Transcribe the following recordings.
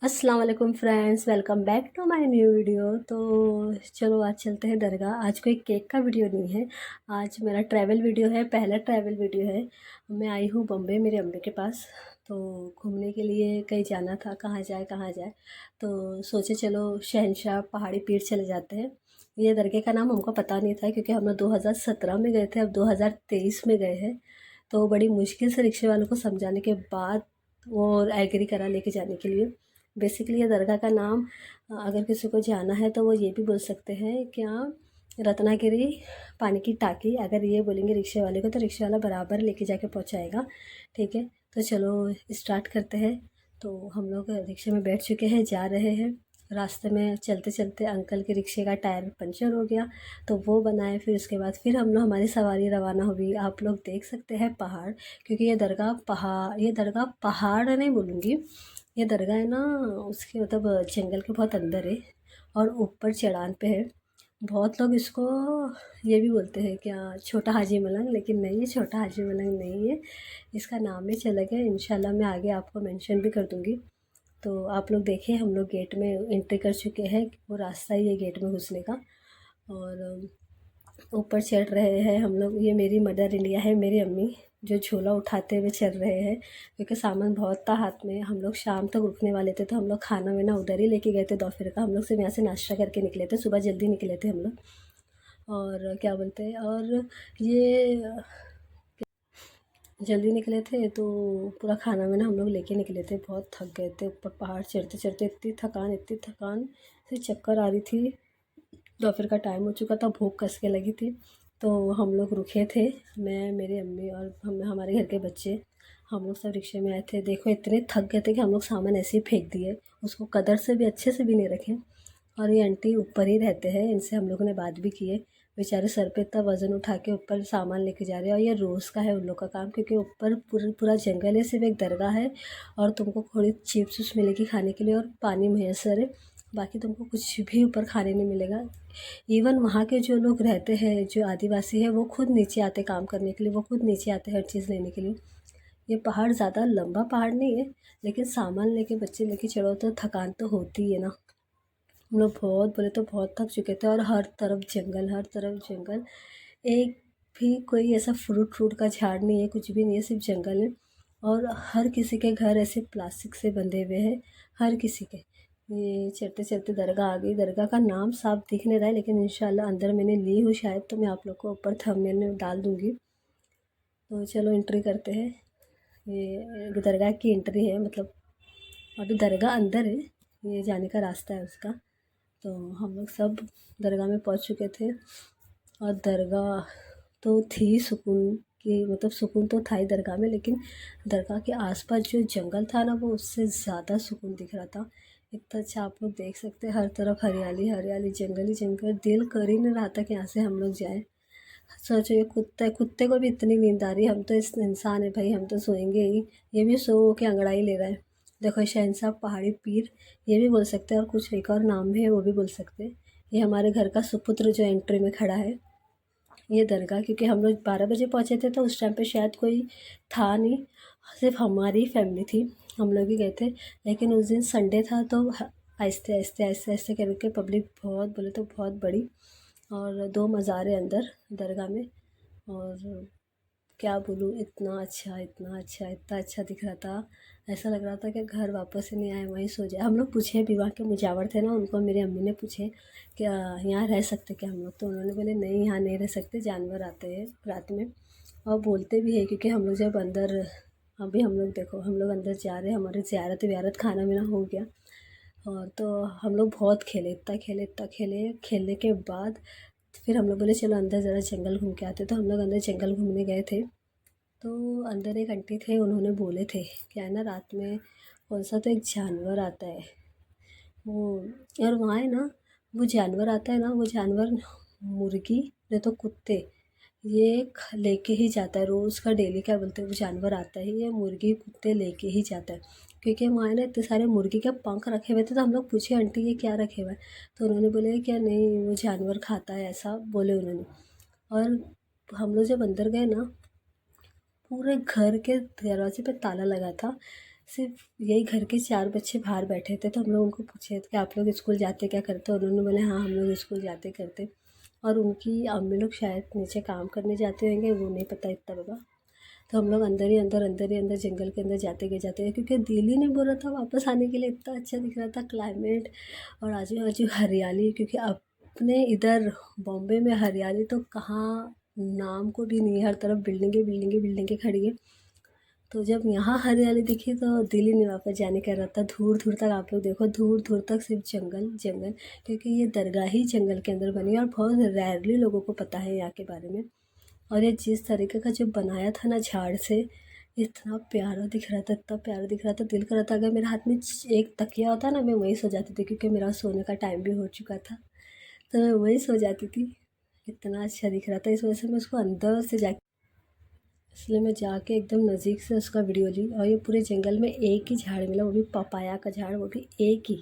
अस्सलाम वालेकुम friends, welcome back to my new video. तो चलो आज चलते हैं दरगाह। आज कोई केक का वीडियो नहीं है, आज मेरा ट्रैवल वीडियो है, पहला ट्रैवल वीडियो है। मैं आई हूँ बॉम्बे मेरे अम्मी के पास। तो घूमने के लिए कहीं जाना था, कहाँ जाए कहाँ जाए। तो सोचे चलो शहनशाह पहाड़ी पीर चले जाते हैं। ये दरगाह का नाम हमको पता नहीं था क्योंकि हम लोग 2017 में गए थे, अब 2023 में गए हैं। तो बड़ी मुश्किल से रिक्शे वालों को समझाने के बाद वो एग्री करा लेके जाने के लिए। बेसिकली ये दरगाह का नाम अगर किसी को जाना है तो वो ये भी बोल सकते हैं क्या, रत्नागिरी पानी की टाकी। अगर ये बोलेंगे रिक्शे वाले को तो रिक्शे वाला बराबर लेके जाके पहुंचाएगा। ठीक है, तो चलो स्टार्ट करते हैं। तो हम लोग रिक्शे में बैठ चुके हैं, जा रहे हैं। रास्ते में चलते चलते अंकल के रिक्शे का टायर पंचर हो गया, तो वो बनाए। फिर उसके बाद फिर हम लोग हमारी सवारी रवाना हुई। आप लोग देख सकते हैं पहाड़, क्योंकि ये दरगाह पहाड़ नहीं बोलूँगी, ये दरगाह है ना, उसके मतलब जंगल के बहुत अंदर है और ऊपर चढ़ान पे है। बहुत लोग इसको ये भी बोलते हैं क्या, छोटा हाजी मलंग, लेकिन नहीं, ये छोटा हाजी मलंग नहीं है। इसका नाम ही अलग है। इंशाल्लाह मैं आगे आपको मेंशन भी कर दूँगी। तो आप लोग देखिए, हम लोग गेट में एंट्री कर चुके हैं, वो रास्ता ही है गेट में घुसने का। और ऊपर चढ़ रहे हैं हम लोग। ये मेरी मदर इंडिया है, मेरी अम्मी, जो झोला उठाते हुए चल रहे हैं क्योंकि सामान बहुत था हाथ में। हम लोग शाम तक रुकने वाले थे, तो हम लोग खाना वाना उधर ही लेके गए थे। दोपहर का हम लोग सिर्फ यहाँ से नाश्ता करके निकले थे, सुबह जल्दी निकले थे हम लोग। और क्या बोलते हैं, और ये जल्दी निकले थे तो पूरा खाना वाना हम लोग लेके निकले थे। बहुत थक गए थे, ऊपर पहाड़ चढ़ते चढ़ते इतनी थकान से चक्कर आ रही थी। दोपहर का टाइम हो चुका था, भूख कस के लगी थी। तो हम लोग रुके थे, मैं, मेरी अम्मी और हमारे घर के बच्चे। हम लोग सब रिक्शे में आए थे। देखो इतने थक गए थे कि हम लोग सामान ऐसे ही फेंक दिए, उसको कदर से भी अच्छे से भी नहीं रखे। और ये आंटी ऊपर ही रहते हैं, इनसे हम लोगों ने बात भी की है। बेचारे सर पे इतना वज़न उठा के ऊपर सामान लेके जा रहे हैं, और ये रोज़ का है उन लोग का काम, क्योंकि ऊपर पूरा पूरा जंगल है, सिर्फ एक दरगाह है। और तुमको थोड़ी चिप्स उप्स मिलेगी खाने के लिए और पानी मैसर है, बाकी तुमको कुछ भी ऊपर खाने नहीं मिलेगा। इवन वहाँ के जो लोग रहते हैं, जो आदिवासी है, वो खुद नीचे आते काम करने के लिए, वो खुद नीचे आते हर चीज़ लेने के लिए। ये पहाड़ ज़्यादा लंबा पहाड़ नहीं है, लेकिन सामान लेके बच्चे लेके चढ़ो तो थकान तो होती है ना। हम लोग बहुत बोले तो बहुत थक चुके थे, और हर तरफ जंगल, हर तरफ जंगल। एक भी कोई ऐसा फ्रूट का झाड़ नहीं है, कुछ भी नहीं है, सिर्फ जंगल है। और हर किसी के घर ऐसे प्लास्टिक से बंधे हुए हैं, हर किसी के। ये चलते चलते दरगाह आ गई। दरगाह का नाम साफ दिख नहीं रहा है, लेकिन इंशाल्लाह अंदर मैंने ली हूँ शायद, तो मैं आप लोग को ऊपर थंबनेल में डाल दूँगी। तो चलो एंट्री करते हैं। ये दरगाह की एंट्री है, मतलब अभी दरगाह अंदर है, ये जाने का रास्ता है उसका। तो हम लोग सब दरगाह में पहुंच चुके थे। और दरगाह तो थी सुकून की, मतलब सुकून तो था ही दरगाह में, लेकिन दरगाह के आसपास जो जंगल था ना, वो उससे ज़्यादा सुकून दिख रहा था। इतना अच्छा, आप लोग देख सकते हैं, हर तरफ हरियाली हरियाली, जंगल ही जंगल। दिल कर ही नहीं रहा था कि यहाँ से हम लोग जाएं। सोचो, ये कुत्ते कुत्ते को भी इतनी नींद आ रही है, हम तो इस इंसान है भाई, हम तो सोएंगे ही। ये भी सो के अंगड़ाई ले रहा है। देखो, शहनशाह पहाड़ी पीर, ये भी बोल सकते हैं, और कुछ एक और नाम भी है, वो भी बोल सकते हैं। ये हमारे घर का सुपुत्र जो एंट्री में खड़ा है। ये दरगाह, क्योंकि हम लोग 12 बजे पहुँचे थे, तो उस टाइम पे शायद कोई था नहीं, सिर्फ हमारी फैमिली थी, हम लोग ही गए थे। लेकिन उस दिन संडे था, तो आहिस्ते आहिस्ते आहिस्ते आहिस्ते करके पब्लिक बहुत, बोले तो बहुत बड़ी। और 2 मज़ार है अंदर दरगाह में। और क्या बोलूँ, इतना अच्छा, इतना अच्छा, इतना अच्छा दिख रहा था। ऐसा लग रहा था कि घर वापस ही नहीं आए, वहीं सो जाए। हम लोग पूछे भी, वहाँ के मुजावर थे ना, उनको मेरी अम्मी ने पूछे क्या यहाँ रह सकते क्या हम लोग, तो उन्होंने बोले नहीं, यहाँ नहीं रह सकते, जानवर आते हैं रात में। और बोलते भी है, क्योंकि हम लोग जब अंदर, अभी हम लोग देखो, हम लोग अंदर जा रहे हैं, हमारे ज़ियारत व्यारत खाना वाना हो गया। और तो हम लोग बहुत खेले, इतना खेले इतना खेले। खेलने के बाद फिर हम लोग बोले चलो अंदर ज़रा जंगल घूम के आते, तो हम लोग अंदर जंगल घूमने गए थे। तो अंदर एक आंटी थे, उन्होंने बोले थे क्या है ना, रात में कौन सा तो एक जानवर आता है वो, और वहाँ है ना, वो जानवर आता है ना, वो जानवर मुर्गी नहीं तो कुत्ते, ये लेके ही जाता है रोज़ का, डेली क्या बोलते हैं, वो जानवर आता है, ये मुर्गी कुत्ते लेके ही जाता है। क्योंकि वहाँ ना इतने सारे मुर्गी के पंख रखे हुए थे, तो हम लोग पूछे आंटी ये क्या रखे हुआ है, तो उन्होंने बोले क्या नहीं, वो जानवर खाता है, ऐसा बोले उन्होंने। और हम लोग जब अंदर गए ना, पूरे घर के दरवाजे पे ताला लगा था। सिर्फ यही घर के 4 बच्चे बाहर बैठे थे। तो हम लोग उनको पूछे कि आप लोग स्कूल जाते क्या करते हो? उन्होंने बोले हाँ हम लोग स्कूल जाते करते। और उनकी अम्मी लोग शायद नीचे काम करने जाते होंगे, वो नहीं पता इतना बाबा। तो हम लोग अंदर जंगल के अंदर जाते गए क्योंकि दिल ही नहीं बोल रहा था वापस आने के लिए। इतना अच्छा दिख रहा था क्लाइमेट और आजू बाजू हरियाली, क्योंकि अपने इधर बॉम्बे में हरियाली तो कहाँ नाम को भी नहीं है, हर तरफ बिल्डिंगे खड़ी है। तो जब यहाँ हरियाली दिखी तो दिल ही नहीं वापस जाने का रहा था। दूर दूर तक आप लोग देखो, दूर दूर तक सिर्फ जंगल जंगल, क्योंकि ये दरगाह ही जंगल के अंदर बनी है और बहुत रेयरली लोगों को पता है यहाँ के बारे में। और ये जिस तरीके का जो बनाया था ना झाड़ से, इतना प्यारा दिख रहा था, इतना प्यारा दिख रहा था, दिल कर रहा था अगर मेरे हाथ में एक तकिया होता ना मैं वहीं सो जाती थी, क्योंकि मेरा सोने का टाइम भी हो चुका था। तो मैं वहीं सो जाती थी, इतना अच्छा दिख रहा था। इस वजह से मैं उसको अंदर से जा इसलिए मैं जाके एकदम नज़दीक से उसका वीडियो ली। और ये पूरे जंगल में एक ही झाड़ मिला, वो भी पपाया का झाड़, वो भी एक ही।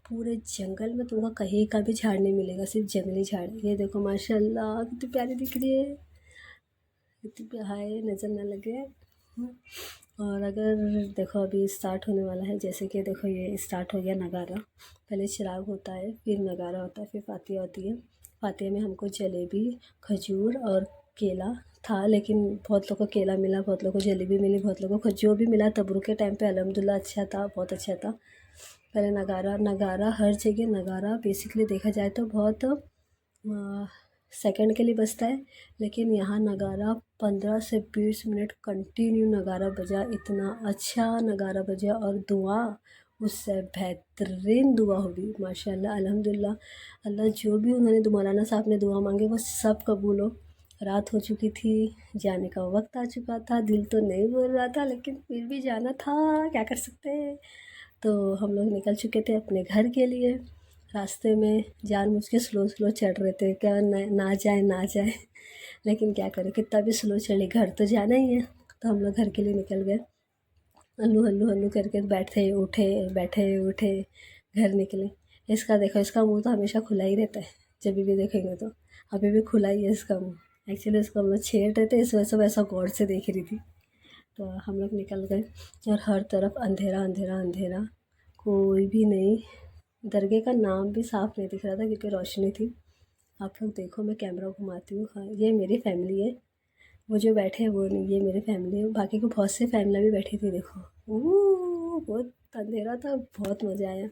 पूरे जंगल में तुमको कहीं का भी झाड़ नहीं मिलेगा, सिर्फ जंगली झाड़। ये देखो माशाल्लाह कितनी प्यारी दिख रही है, कितनी हाय नज़र ना लगे। और अगर देखो अभी स्टार्ट होने वाला है, जैसे कि देखो ये स्टार्ट हो गया नगारा। पहले चिराग होता है, फिर नगारा होता है, फिर फातिया होती है। फातिया में हमको जलेबी, खजूर और केला था, लेकिन बहुत लोगों को केला मिला, बहुत लोगों को जलेबी मिली, बहुत लोगों को जो भी मिला तबरू के टाइम पे अल्हम्दुलिल्लाह अच्छा था, बहुत अच्छा था। पहले नगारा हर जगह नगारा बेसिकली देखा जाए तो बहुत सेकंड के लिए बजता है, लेकिन यहाँ नगारा 15 से 20 मिनट कंटिन्यू नगारा बजा। इतना अच्छा नगारा बजा और दुआ उससे बेहतरीन दुआ होगी माशाल्लाह अल्हम्दुलिल्लाह। अल्लाह जो भी उन्होंने मौलाना साहब ने दुआ मांगे वो सब कबूल हो। रात हो चुकी थी, जाने का वक्त आ चुका था, दिल तो नहीं बोल रहा था लेकिन फिर भी जाना था, क्या कर सकते हैं। तो हम लोग निकल चुके थे अपने घर के लिए। रास्ते में जानबूझ के स्लो स्लो चढ़ रहे थे, क्या ना जाए लेकिन क्या करें, कितना भी स्लो चले घर तो जाना ही है। तो हम लोग घर के लिए निकल गए, हल्लू हल्लू हल्लू करके बैठे उठे घर निकले। इसका देखो, इसका मुंह तो हमेशा खुला ही रहता है, जब भी देखेंगे तो अभी भी खुला ही है इसका मुंह। एक्चुअली उसको हम लोग छेड़ रहे थे, इस वजह से वैसा गौर से देख रही थी। तो हम लोग निकल गए और हर तरफ अंधेरा अंधेरा अंधेरा, कोई भी नहीं। दरगाह का नाम भी साफ नहीं दिख रहा था क्योंकि रोशनी थी। आप लोग देखो, मैं कैमरा घुमाती हूँ। हाँ ये मेरी फैमिली है, वो जो बैठे हैं वो नहीं, ये मेरी फैमिली है। बाकी को बहुत से फैमिली भी बैठी थी, देखो बहुत अंधेरा था, बहुत मज़ा आया।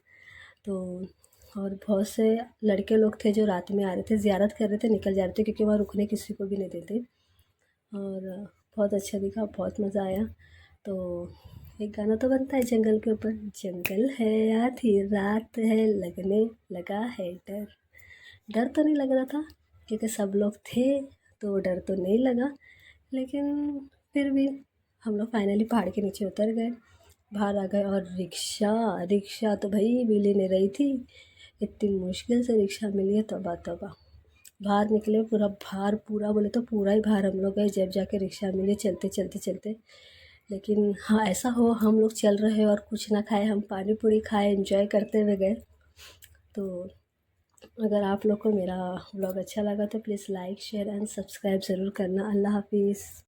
तो और बहुत से लड़के लोग थे जो रात में आ रहे थे, ज़ियारत कर रहे थे, निकल जा रहे थे क्योंकि वहाँ रुकने किसी को भी नहीं देते। और बहुत अच्छा दिखा, बहुत मज़ा आया। तो एक गाना तो बनता है जंगल के ऊपर, जंगल है आधी रात है लगने लगा है डर। डर तो नहीं लग रहा था क्योंकि सब लोग थे, तो डर तो नहीं लगा, लेकिन फिर भी हम लोग फाइनली पहाड़ के नीचे उतर गए, बाहर आ गए। और रिक्शा रिक्शा तो भाई मिल ही नहीं रही थी, इतनी मुश्किल से रिक्शा मिली है, तबाह तबाह। बाहर निकले, पूरा बोले तो पूरा ही बाहर हम लोग गए, जब जाके रिक्शा मिली, चलते चलते चलते। लेकिन हाँ ऐसा हो हम लोग चल रहे हैं और कुछ ना खाए, हम पानी पूरी खाए, एंजॉय करते हुए गए। तो अगर आप लोग को मेरा व्लॉग अच्छा लगा तो please like share and subscribe ज़रूर करना। अल्लाह हाफिज़।